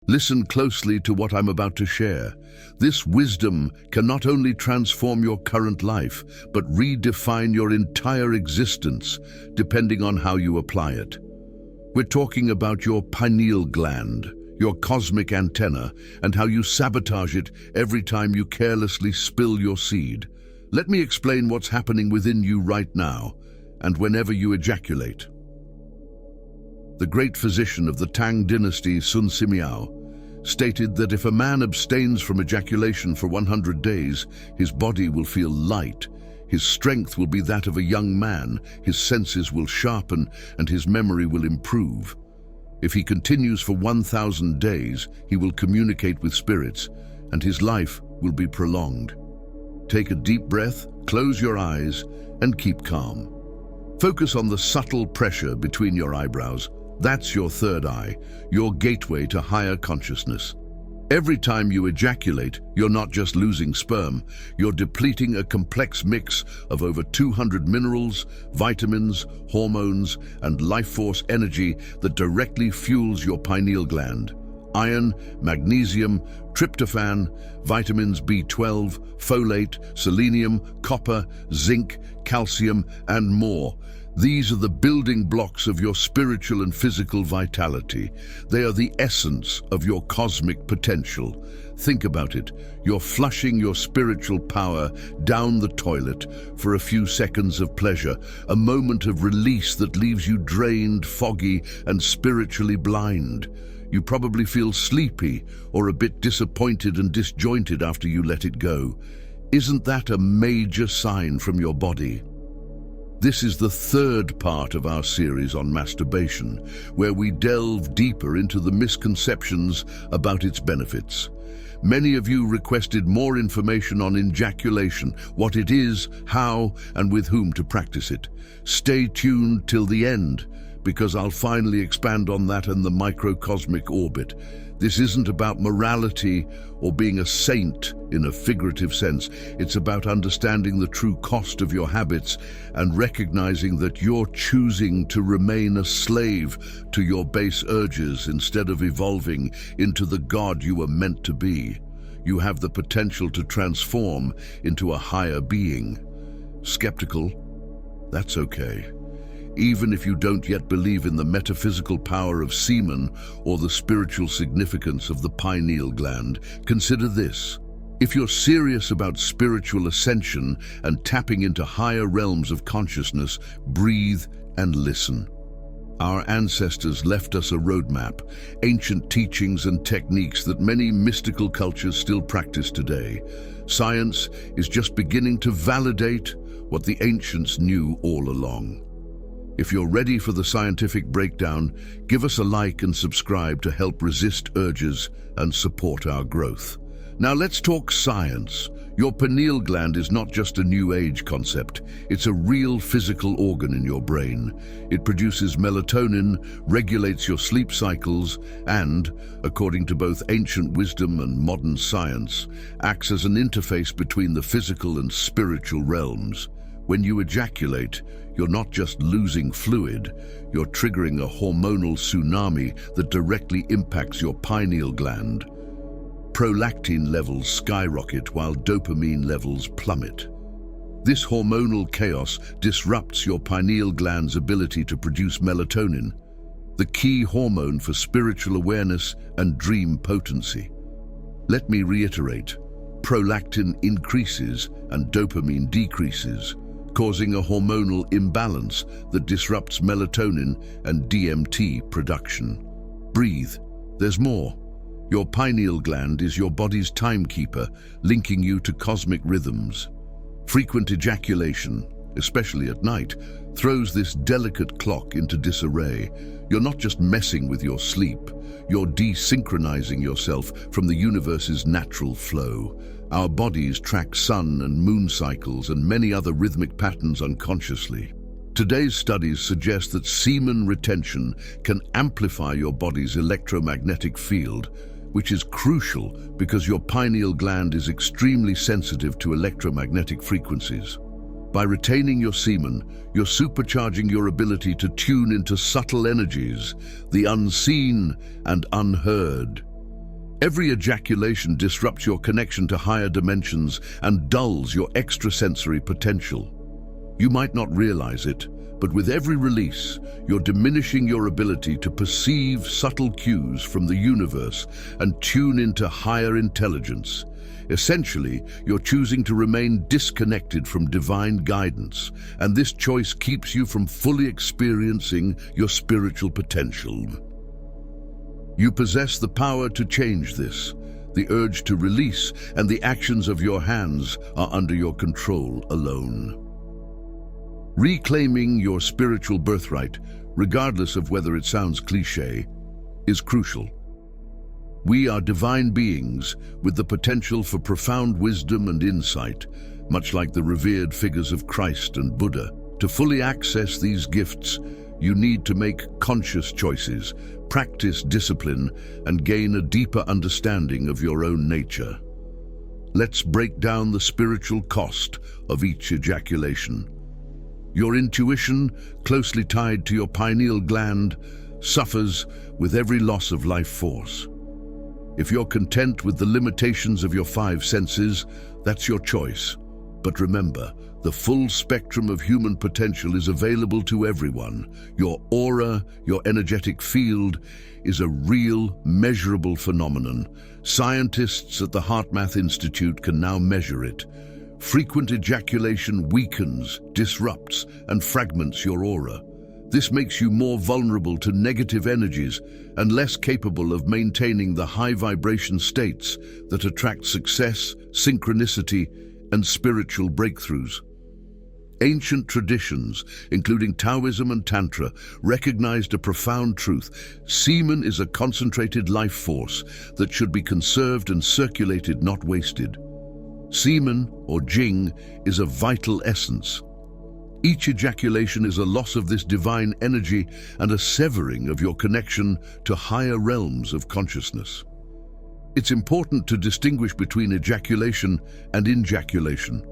Listen closely to what I'm about to share. This wisdom can not only transform your current life, but redefine your entire existence, depending on how you apply it. We're talking about your pineal gland, your cosmic antenna, and how you sabotage it every time you carelessly spill your seed. Let me explain what's happening within you right now, and whenever you ejaculate. The great physician of the Tang dynasty, Sun Simiao, stated that if a man abstains from ejaculation for 100 days, his body will feel light, his strength will be that of a young man, his senses will sharpen, and his memory will improve. If he continues for 1,000 days, he will communicate with spirits, and his life will be prolonged. Take a deep breath, close your eyes, and keep calm. Focus on the subtle pressure between your eyebrows. That's your third eye, your gateway to higher consciousness. Every time you ejaculate, you're not just losing sperm, you're depleting a complex mix of over 200 minerals, vitamins, hormones, and life force energy that directly fuels your pineal gland. Iron, magnesium, tryptophan, vitamins B12, folate, selenium, copper, zinc, calcium, and more. These are the building blocks of your spiritual and physical vitality. They are the essence of your cosmic potential. Think about it. You're flushing your spiritual power down the toilet for a few seconds of pleasure, a moment of release that leaves you drained, foggy, and spiritually blind. You probably feel sleepy or a bit disappointed and disjointed after you let it go. Isn't that a major sign from your body? This is the third part of our series on masturbation, where we delve deeper into the misconceptions about its benefits. Many of you requested more information on in-JACULATION, what it is, how, and with whom to practice it. Stay tuned till the end, because I'll finally expand on that in the microcosmic orbit. This isn't about morality or being a saint in a figurative sense. It's about understanding the true cost of your habits and recognizing that you're choosing to remain a slave to your base urges instead of evolving into the God you were meant to be. You have the potential to transform into a higher being. Skeptical? That's okay. Even if you don't yet believe in the metaphysical power of semen or the spiritual significance of the pineal gland, consider this. If you're serious about spiritual ascension and tapping into higher realms of consciousness, breathe and listen. Our ancestors left us a roadmap, ancient teachings and techniques that many mystical cultures still practice today. Science is just beginning to validate what the ancients knew all along. If you're ready for the scientific breakdown, give us a like and subscribe to help resist urges and support our growth. Now let's talk science. Your pineal gland is not just a new age concept, it's a real physical organ in your brain. It produces melatonin, regulates your sleep cycles, and, according to both ancient wisdom and modern science, acts as an interface between the physical and spiritual realms. When you ejaculate, you're not just losing fluid, you're triggering a hormonal tsunami that directly impacts your pineal gland. Prolactin levels skyrocket while dopamine levels plummet. This hormonal chaos disrupts your pineal gland's ability to produce melatonin, the key hormone for spiritual awareness and dream potency. Let me reiterate, prolactin increases and dopamine decreases, causing a hormonal imbalance that disrupts melatonin and DMT production. Breathe. There's more. Your pineal gland is your body's timekeeper, linking you to cosmic rhythms. Frequent ejaculation, especially at night, throws this delicate clock into disarray. You're not just messing with your sleep, you're desynchronizing yourself from the universe's natural flow. Our bodies track sun and moon cycles and many other rhythmic patterns unconsciously. Today's studies suggest that semen retention can amplify your body's electromagnetic field, which is crucial because your pineal gland is extremely sensitive to electromagnetic frequencies. By retaining your semen, you're supercharging your ability to tune into subtle energies, the unseen and unheard. Every ejaculation disrupts your connection to higher dimensions and dulls your extrasensory potential. You might not realize it, but with every release, you're diminishing your ability to perceive subtle cues from the universe and tune into higher intelligence. Essentially, you're choosing to remain disconnected from divine guidance, and this choice keeps you from fully experiencing your spiritual potential. You possess the power to change this. The urge to release and the actions of your hands are under your control alone. Reclaiming your spiritual birthright, regardless of whether it sounds cliché, is crucial. We are divine beings with the potential for profound wisdom and insight, much like the revered figures of Christ and Buddha. To fully access these gifts, you need to make conscious choices, practice discipline, and gain a deeper understanding of your own nature. Let's break down the spiritual cost of each ejaculation. Your intuition, closely tied to your pineal gland, suffers with every loss of life force. If you're content with the limitations of your 5 senses, that's your choice. But remember, the full spectrum of human potential is available to everyone. Your aura, your energetic field, is a real, measurable phenomenon. Scientists at the HeartMath Institute can now measure it. Frequent ejaculation weakens, disrupts, and fragments your aura. This makes you more vulnerable to negative energies and less capable of maintaining the high vibration states that attract success, synchronicity, and spiritual breakthroughs. Ancient traditions, including Taoism and Tantra, recognized a profound truth. Semen is a concentrated life force that should be conserved and circulated, not wasted. Semen, or Jing, is a vital essence. Each ejaculation is a loss of this divine energy and a severing of your connection to higher realms of consciousness. It's important to distinguish between ejaculation and in-jaculation.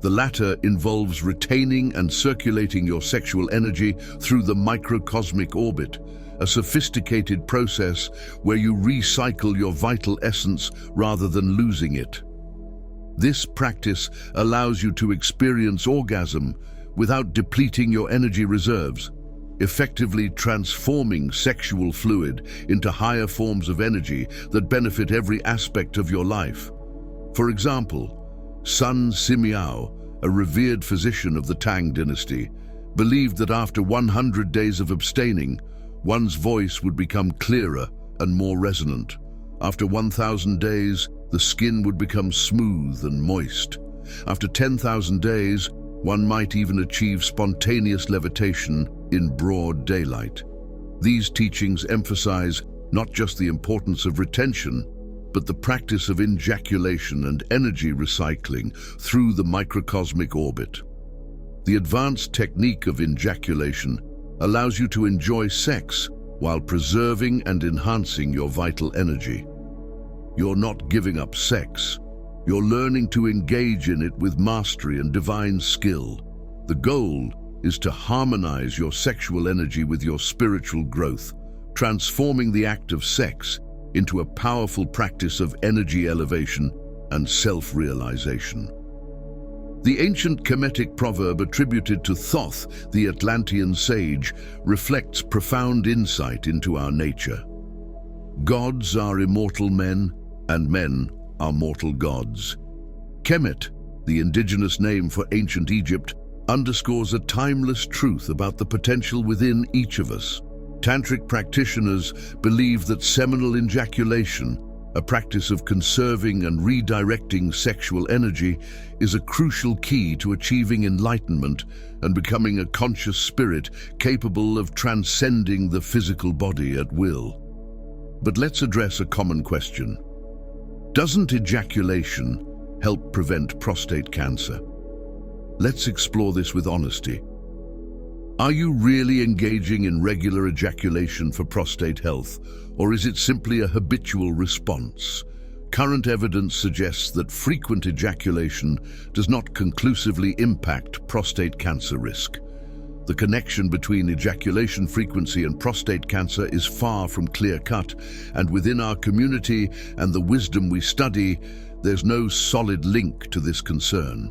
The latter involves retaining and circulating your sexual energy through the microcosmic orbit, a sophisticated process where you recycle your vital essence rather than losing it. This practice allows you to experience orgasm without depleting your energy reserves, effectively transforming sexual fluid into higher forms of energy that benefit every aspect of your life. For example, Sun Simiao, a revered physician of the Tang dynasty, believed that after 100 days of abstaining, one's voice would become clearer and more resonant. After 1,000 days, the skin would become smooth and moist. After 10,000 days, one might even achieve spontaneous levitation in broad daylight. These teachings emphasize not just the importance of retention, but the practice of in-jaculation and energy recycling through the microcosmic orbit. The advanced technique of in-jaculation allows you to enjoy sex while preserving and enhancing your vital energy. You're not giving up sex. You're learning to engage in it with mastery and divine skill. The goal is to harmonize your sexual energy with your spiritual growth, transforming the act of sex into a powerful practice of energy elevation and self-realization. The ancient Kemetic proverb attributed to Thoth, the Atlantean sage, reflects profound insight into our nature. Gods are immortal men, and men are mortal gods. Kemet, the indigenous name for ancient Egypt, underscores a timeless truth about the potential within each of us. Tantric practitioners believe that seminal ejaculation, a practice of conserving and redirecting sexual energy, is a crucial key to achieving enlightenment and becoming a conscious spirit capable of transcending the physical body at will. But let's address a common question. Doesn't ejaculation help prevent prostate cancer? Let's explore this with honesty. Are you really engaging in regular ejaculation for prostate health, or is it simply a habitual response? Current evidence suggests that frequent ejaculation does not conclusively impact prostate cancer risk. The connection between ejaculation frequency and prostate cancer is far from clear-cut, and within our community and the wisdom we study, there's no solid link to this concern.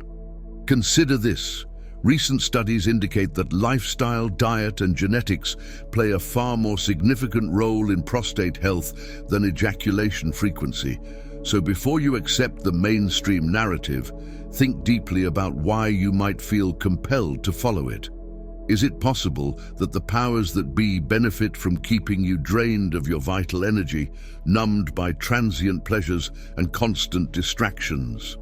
Consider this. Recent studies indicate that lifestyle, diet, and genetics play a far more significant role in prostate health than ejaculation frequency. So before you accept the mainstream narrative, think deeply about why you might feel compelled to follow it. Is it possible that the powers that be benefit from keeping you drained of your vital energy, numbed by transient pleasures and constant distractions?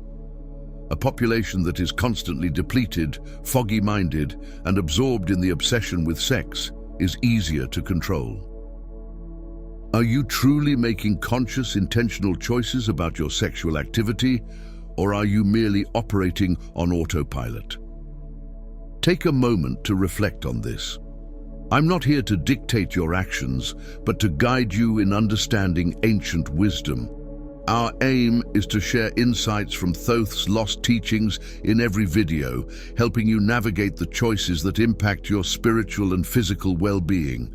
A population that is constantly depleted, foggy-minded, and absorbed in the obsession with sex is easier to control. Are you truly making conscious, intentional choices about your sexual activity, or are you merely operating on autopilot? Take a moment to reflect on this. I'm not here to dictate your actions, but to guide you in understanding ancient wisdom. Our aim is to share insights from Thoth's lost teachings in every video, helping you navigate the choices that impact your spiritual and physical well-being.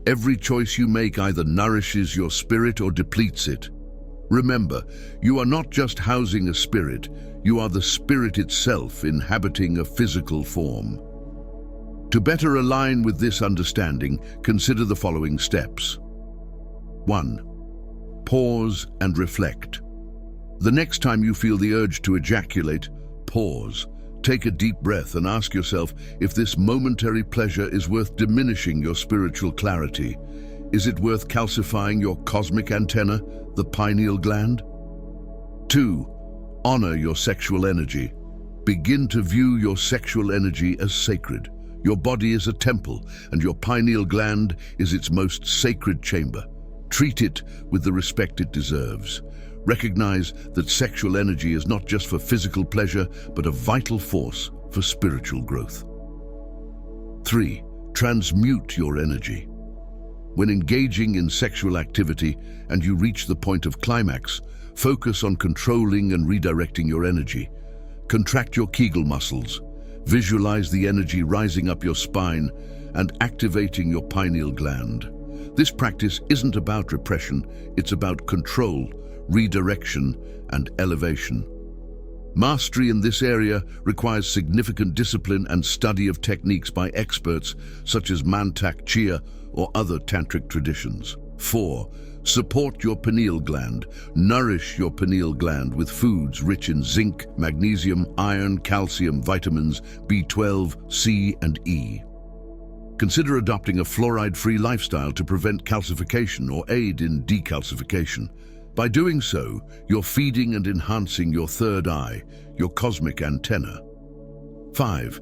Every choice you make either nourishes your spirit or depletes it. Remember, you are not just housing a spirit, you are the spirit itself inhabiting a physical form. To better align with this understanding, consider the following steps. 1. Pause and reflect. The next time you feel the urge to ejaculate, pause. Take a deep breath and ask yourself if this momentary pleasure is worth diminishing your spiritual clarity. Is it worth calcifying your cosmic antenna, the pineal gland? 2. Honor your sexual energy. Begin to view your sexual energy as sacred. Your body is a temple, and your pineal gland is its most sacred chamber. Treat it with the respect it deserves. Recognize that sexual energy is not just for physical pleasure, but a vital force for spiritual growth. 3. Transmute your energy. When engaging in sexual activity and you reach the point of climax, focus on controlling and redirecting your energy. Contract your Kegel muscles. Visualize the energy rising up your spine and activating your pineal gland. This practice isn't about repression, it's about control, redirection, and elevation. Mastery in this area requires significant discipline and study of techniques by experts such as Mantak Chia or other tantric traditions. 4. Support your pineal gland. Nourish your pineal gland with foods rich in zinc, magnesium, iron, calcium, vitamins B12, C, and E. Consider adopting a fluoride-free lifestyle to prevent calcification or aid in decalcification. By doing so, you're feeding and enhancing your third eye, your cosmic antenna. 5.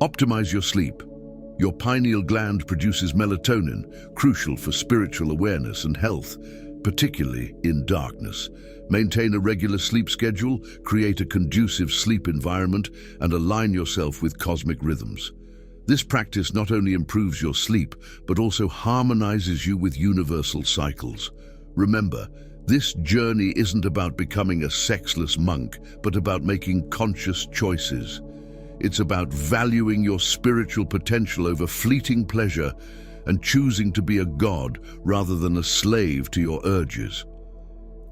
Optimize your sleep. Your pineal gland produces melatonin, crucial for spiritual awareness and health, particularly in darkness. Maintain a regular sleep schedule, create a conducive sleep environment, and align yourself with cosmic rhythms. This practice not only improves your sleep, but also harmonizes you with universal cycles. Remember, this journey isn't about becoming a sexless monk, but about making conscious choices. It's about valuing your spiritual potential over fleeting pleasure and choosing to be a god rather than a slave to your urges.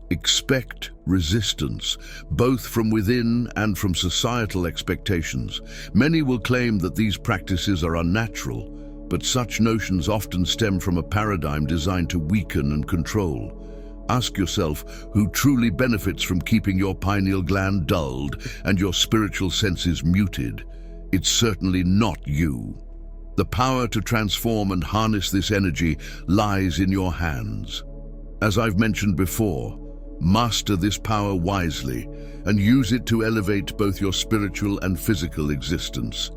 Expect resistance, both from within and from societal expectations. Many will claim that these practices are unnatural, but such notions often stem from a paradigm designed to weaken and control. Ask yourself who truly benefits from keeping your pineal gland dulled and your spiritual senses muted. It's certainly not you. The power to transform and harness this energy lies in your hands. As I've mentioned before, master this power wisely and use it to elevate both your spiritual and physical existence.